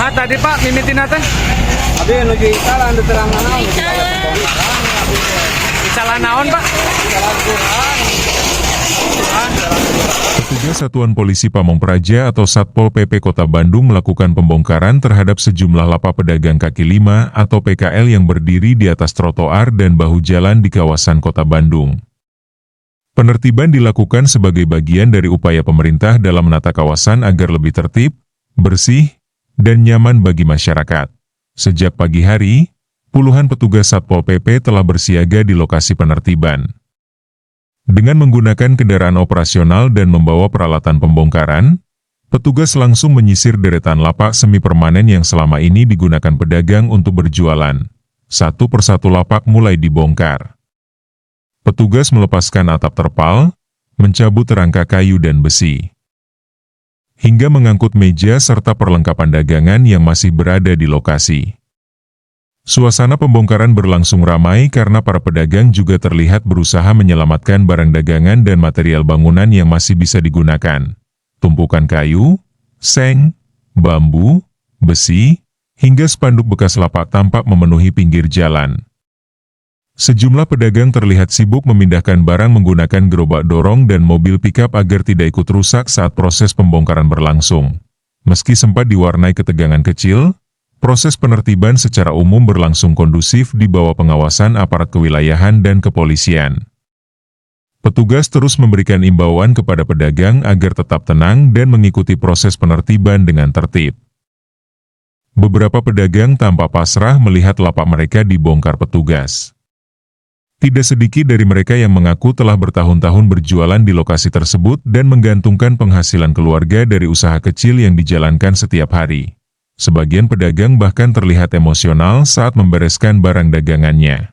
Tadi Pak mimitin teh. Abi nuju italan di terang naon. Salah naon Pak? Petugas Satuan Polisi Pamong Praja atau Satpol PP Kota Bandung melakukan pembongkaran terhadap sejumlah lapak pedagang kaki lima atau PKL yang berdiri di atas trotoar dan bahu jalan di kawasan Kota Bandung. Penertiban dilakukan sebagai bagian dari upaya pemerintah dalam menata kawasan agar lebih tertib, bersih, dan nyaman bagi masyarakat. Sejak pagi hari, puluhan petugas Satpol PP telah bersiaga di lokasi penertiban. Dengan menggunakan kendaraan operasional dan membawa peralatan pembongkaran, petugas langsung menyisir deretan lapak semi permanen yang selama ini digunakan pedagang untuk berjualan. Satu persatu lapak mulai dibongkar. Petugas melepaskan atap terpal, mencabut rangka kayu dan besi, hingga mengangkut meja serta perlengkapan dagangan yang masih berada di lokasi. Suasana pembongkaran berlangsung ramai karena para pedagang juga terlihat berusaha menyelamatkan barang dagangan dan material bangunan yang masih bisa digunakan. Tumpukan kayu, seng, bambu, besi, hingga spanduk bekas lapak tampak memenuhi pinggir jalan. Sejumlah pedagang terlihat sibuk memindahkan barang menggunakan gerobak dorong dan mobil pickup agar tidak ikut rusak saat proses pembongkaran berlangsung. Meski sempat diwarnai ketegangan kecil, proses penertiban secara umum berlangsung kondusif di bawah pengawasan aparat kewilayahan dan kepolisian. Petugas terus memberikan imbauan kepada pedagang agar tetap tenang dan mengikuti proses penertiban dengan tertib. Beberapa pedagang tampak pasrah melihat lapak mereka dibongkar petugas. Tidak sedikit dari mereka yang mengaku telah bertahun-tahun berjualan di lokasi tersebut dan menggantungkan penghasilan keluarga dari usaha kecil yang dijalankan setiap hari. Sebagian pedagang bahkan terlihat emosional saat membereskan barang dagangannya.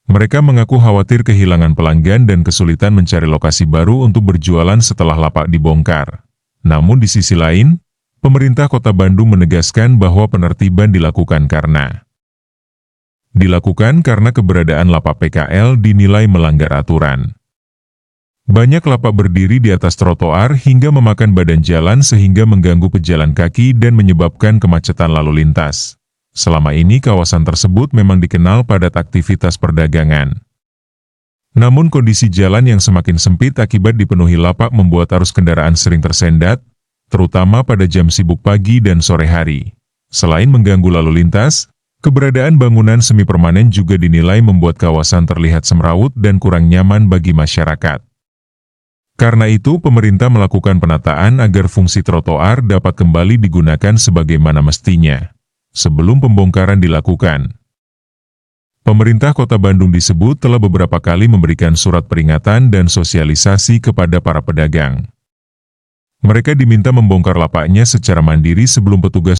Mereka mengaku khawatir kehilangan pelanggan dan kesulitan mencari lokasi baru untuk berjualan setelah lapak dibongkar. Namun di sisi lain, pemerintah Kota Bandung menegaskan bahwa penertiban dilakukan karena keberadaan lapak PKL dinilai melanggar aturan. Banyak lapak berdiri di atas trotoar hingga memakan badan jalan sehingga mengganggu pejalan kaki dan menyebabkan kemacetan lalu lintas. Selama ini kawasan tersebut memang dikenal padat aktivitas perdagangan. Namun kondisi jalan yang semakin sempit akibat dipenuhi lapak membuat arus kendaraan sering tersendat, terutama pada jam sibuk pagi dan sore hari. Selain mengganggu lalu lintas, keberadaan bangunan semi permanen juga dinilai membuat kawasan terlihat semrawut dan kurang nyaman bagi masyarakat. Karena itu, pemerintah melakukan penataan agar fungsi trotoar dapat kembali digunakan sebagaimana mestinya. Sebelum pembongkaran dilakukan, pemerintah Kota Bandung disebut telah beberapa kali memberikan surat peringatan dan sosialisasi kepada para pedagang. Mereka diminta membongkar lapaknya secara mandiri sebelum petugas